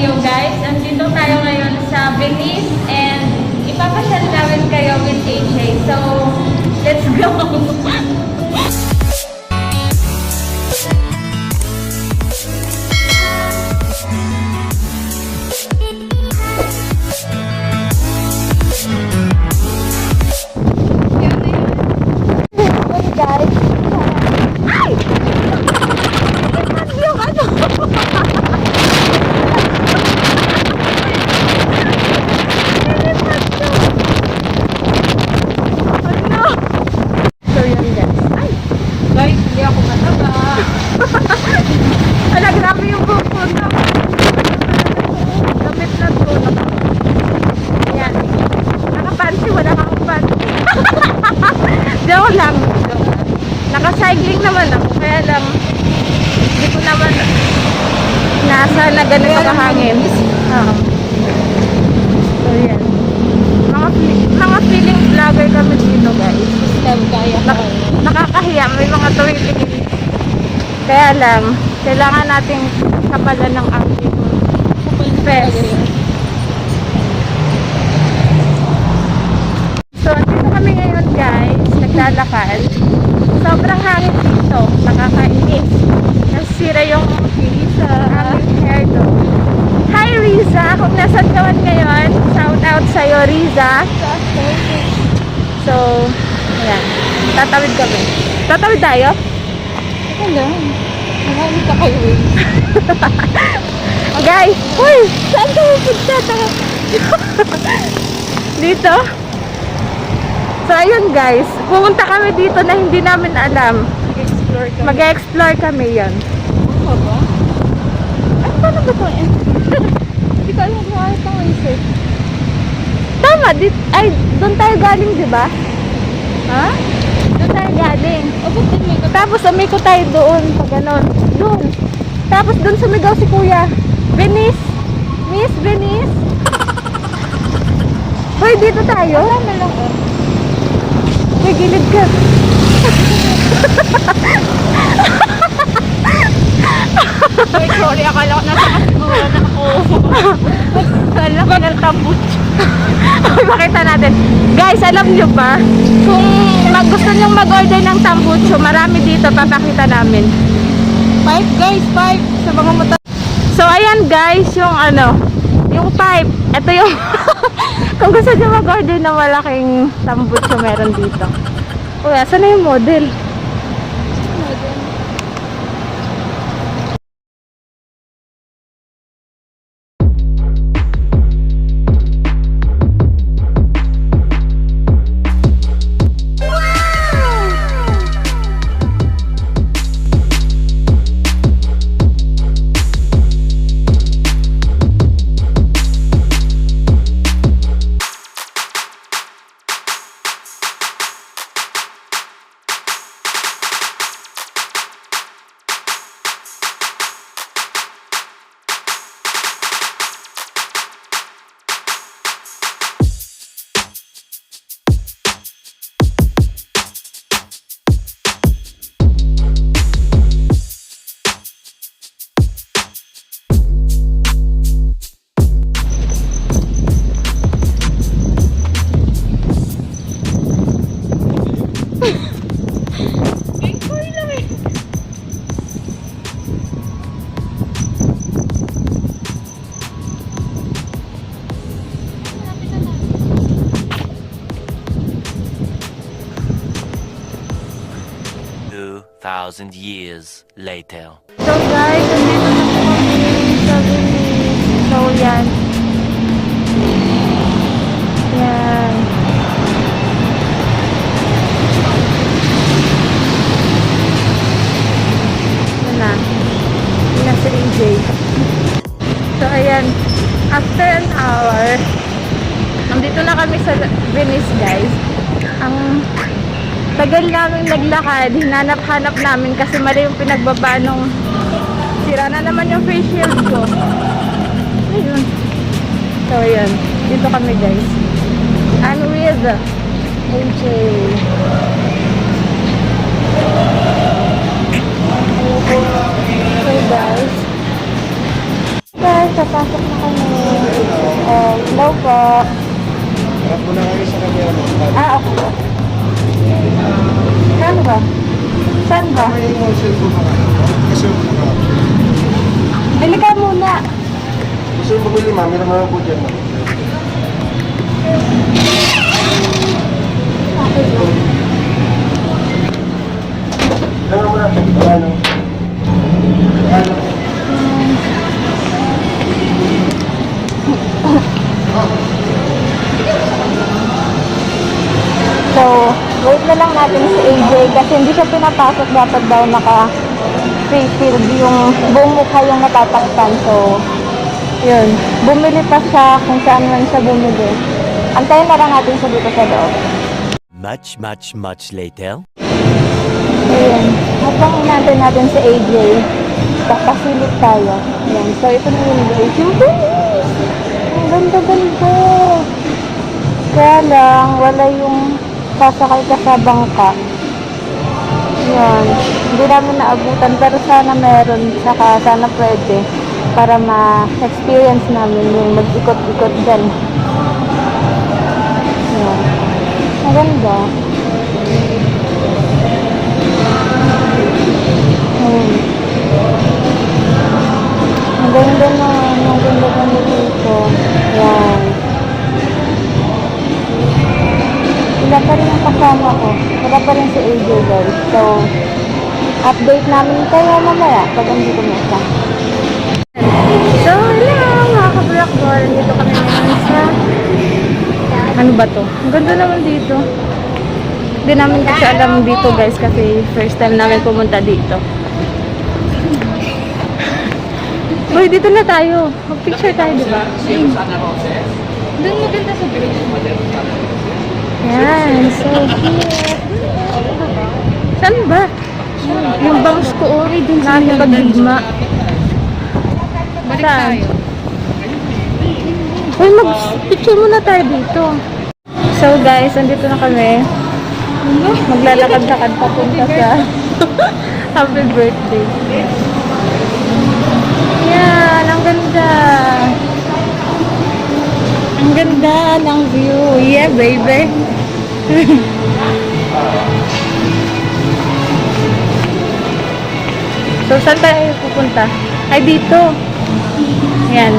video guys. Andito tayo ngayon sa Venice and ipapasyal namin kayo with AJ. So, let's go! Naka-cycling naman ako, kaya lang hindi ko naman nasa na ganun kahangin. So yan. Mga feeling vlogger kami dito guys. Nakakahiya, may mga tuwiling. Kaya lang, kailangan nating kapalan ng ating fest. So, dito kami ngayon guys, naglalakad. Sobrang hangin dito, nakakainis. Nasira yung aming hair do. Hi Riza, kung nasan ka man ngayon, shout out sa'yo Riza. So, ayan, tatawid kami. Tatawid tayo? Ito lang, marami ka kayo eh. Guys, uy, saan ka pupunta? Dito? So, ayun guys, pumunta kami dito na hindi namin alam. Mag-explore kami yan. Ano ba? Ano ba na ba ito eh? Hindi ko alam kung ano itong isip. Tama, ay, doon tayo galing, di ba? Ha? Doon tayo galing. O, ba't din may Tapos umiko tayo doon, pag ganon. Doon. Tapos doon sumigaw si Kuya. Venice! Miss Venice! Hoy, dito tayo? Tama lang oh. May gilid ka. Ay, sorry, akala ko nasa kasiguran ako. Akala ko ng tambut. Okay, makita natin. Guys, alam nyo ba? Kung gusto nyo mag-order ng tambucho, marami dito, papakita namin. 5 guys, 5 sa mga mata. So, ayan guys, yung yung pipe. Ito yung, kung gusto nyo mag-order ng malaking tambucho, meron dito. Uy, asan na yung model? Thousand years later. So guys, nandito na po kami sa Venice. So yan. Yan. Yan na. Yan na si AJ. So ayan. After an hour, nandito na kami sa Venice guys. Ang tagal namin naglakad, hinanap-hanap namin kasi mali yung pinagbaba nung sira na naman yung face shield ko. Ayun. So, ayun. Dito kami guys. I'm with AJ. So guys, Pasok na kami. Hello po. Harap mo na kayo sa camera mo. Okay po. Saan ba? Saan ba? May wholesale po mga ano. Kasi mga... Bili ka muna. Gusto mo bumili ma'am, meron naman po dyan. Okay po. Meron mo na. Ano? Ano? So, wait na lang natin si AJ kasi hindi siya pinapasok. Dapat daw naka-face shield yung buong mukha yung natatakpan. So, yun. Bumili pa siya kung saan man siya bumili. Antayin na lang natin siya dito sa loob. Much later. Ayan. Habang inaantay natin si AJ, papasilip tayo. Ayan. So, ito na yung guys. Yung bilis! Ang ganda-ganda. Kaya lang, wala yung sasakay ka sa bangka. Yan. Hindi namin naabutan, pero sana meron. Saka sana pwede para ma-experience namin yung mag-ikot-ikot dyan. Yan. Maganda. Maganda na. Maganda dito. Yan. Wala pa rin ang kasama ko. Wala pa rin si AJ guys. So, update namin kayo mamaya pag andito na siya. So, hello mga ka-Blackboard. Dito kami ngayon sa... Ano ba to? Ang ganda naman dito. Hindi namin kasi alam dito guys kasi first time namin pumunta dito. Uy, dito na tayo. Mag-picture tayo, di ba? Doon maganda sa bridge. Yan, so cute. Saan ba? Yung bangs ko, ori, dun sa nakipag-digma. Balik Saan? tayo. Uy, mag-picture muna tayo dito. So guys, andito na kami. Maglalakad-lakad papunta sa happy birthday. Yan, ang ganda. Ang ganda ng view. Yeah, baby. So, saan tayo pupunta? Ay, dito. Yan.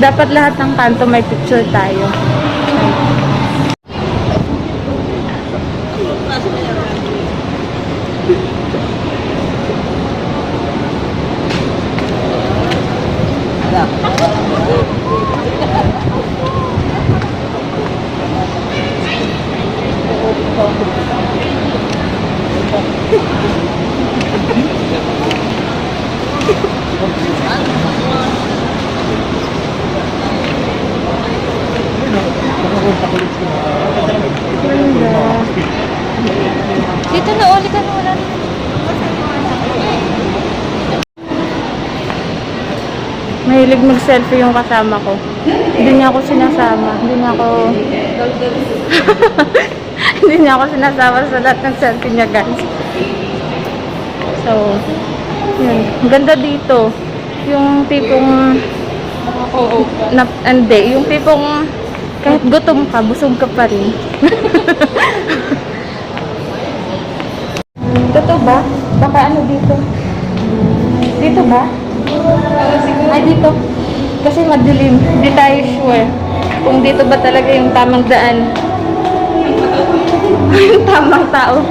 Dapat lahat ng kanto may picture tayo. Dito na, uli ka na wala. Mahilig mag-selfie yung kasama ko. Hindi niya ako sinasama. Hindi niya ako sinasama sa lahat ng selfie niya, guys. So, yun. Ang ganda dito. Yung tipong hindi. Yung tipong kahit gutom ka, busog ka pa rin. Totoo ba? Baka ano dito? Dito ba? Ay, dito. Kasi madilim. Hindi tayo sure kung dito ba talaga yung tamang daan. Yung tamang tao.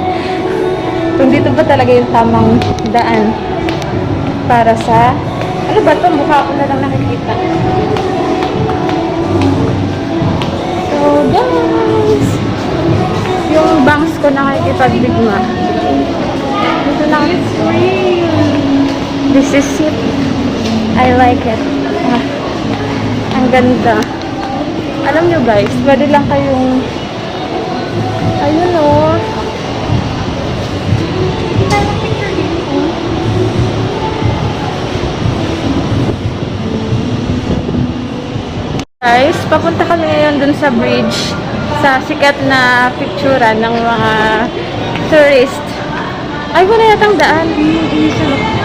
Kung dito ba talaga yung tamang daan para sa... Ano ba ito? Mukha ko na lang nakikita. So, guys. Yung bangs ko nakikipagdigma. Dito na. This is it. I like it. Ah, ang ganda. Alam nyo guys, pwede lang kayong ayun o. Guys, papunta kami ngayon dun sa bridge sa sikat na picturean ng mga tourist. Ay, wala yatang daan.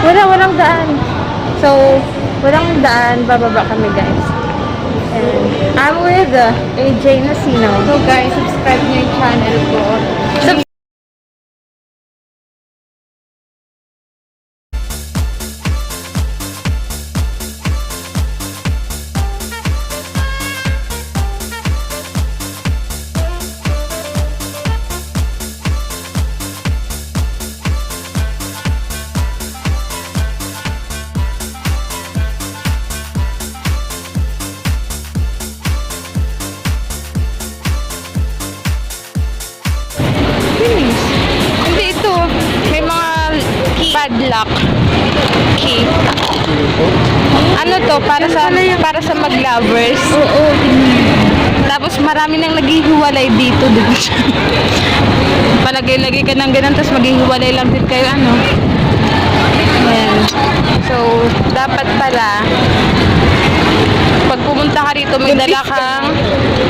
Walang daan. So, walang daan, bababa kami guys. And I'm with AJ Nasino. So guys, subscribe nyo yung channel ko. Hindi ito. May mga padlock. Key. Ano to? Para sa mag-lovers. Oo, Tapos marami nang naghihiwalay dito. Palagay-lagay ka ng ganun, tapos maghihiwalay lang din kayo, ano. Ayan. So, dapat pala, pag pumunta ka rito, may dala kang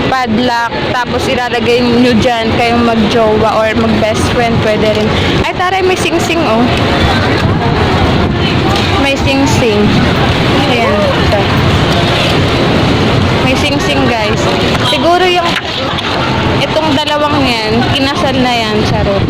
padlock, tapos ilalagay nyo dyan, kayong mag-jowa or mag-best friend, pwede rin. Ay, taray, may sing-sing, oh. May sing-sing. Ayan, ito. May sing-sing, guys. Siguro yung itong dalawang yan, kinasal na yan, charot.